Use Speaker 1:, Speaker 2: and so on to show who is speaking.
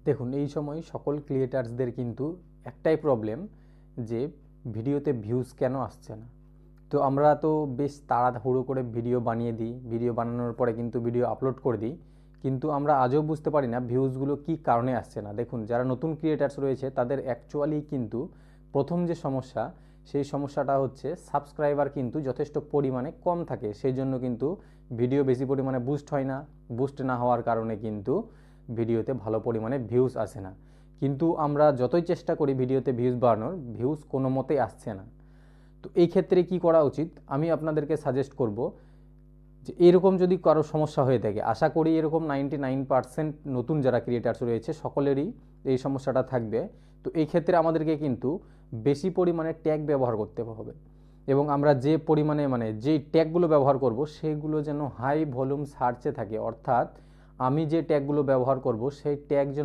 Speaker 1: দেখুন, এই সময় সকল ক্রিয়েটার্সদের কিন্তু একটাই প্রবলেম যে ভিডিওতে ভিউজ কেন আসছে না। তো আমরা তো বেশ তাড়াহুড়ো করে ভিডিও বানিয়ে দিই, ভিডিও বানানোর পরে কিন্তু ভিডিও আপলোড করে দিই, কিন্তু আমরা আজও বুঝতে পারি না ভিউজগুলো কী কারণে আসছে না। দেখুন, যারা নতুন ক্রিয়েটার্স রয়েছে তাদের অ্যাকচুয়ালি কিন্তু প্রথম যে সমস্যা, সেই সমস্যাটা হচ্ছে সাবস্ক্রাইবার কিন্তু যথেষ্ট পরিমাণে কম থাকে, সেই জন্য কিন্তু ভিডিও বেশি পরিমাণে বুস্ট হয় না। বুস্ট না হওয়ার কারণে কিন্তু ভিডিওতে ভালো পরিমাণে ভিউজ আসে না। কিন্তু আমরা যতই চেষ্টা করি ভিডিওতে ভিউজ বাড়ানোর, ভিউজ কোনো মতেই আসছে না। তো এই ক্ষেত্রে কি করা উচিত, আমি আপনাদেরকে সাজেস্ট করব যে এরকম যদি কারো সমস্যা হয়ে থাকে, আশা করি এরকম 99% নতুন যারা ক্রিয়েটার্স রয়েছে সকলেরই এই সমস্যাটা থাকবে। তো এই ক্ষেত্রে আমাদেরকে কিন্তু বেশি পরিমাণে ট্যাগ ব্যবহার করতে হবে, এবং আমরা যে পরিমাণে যেই ট্যাগগুলো ব্যবহার করব সেইগুলো যেন হাই ভলিউম সার্চে থাকে, অর্থাৎ আমি যে ট্যাগগুলো ব্যবহার করব সেই ট্যাগ যেন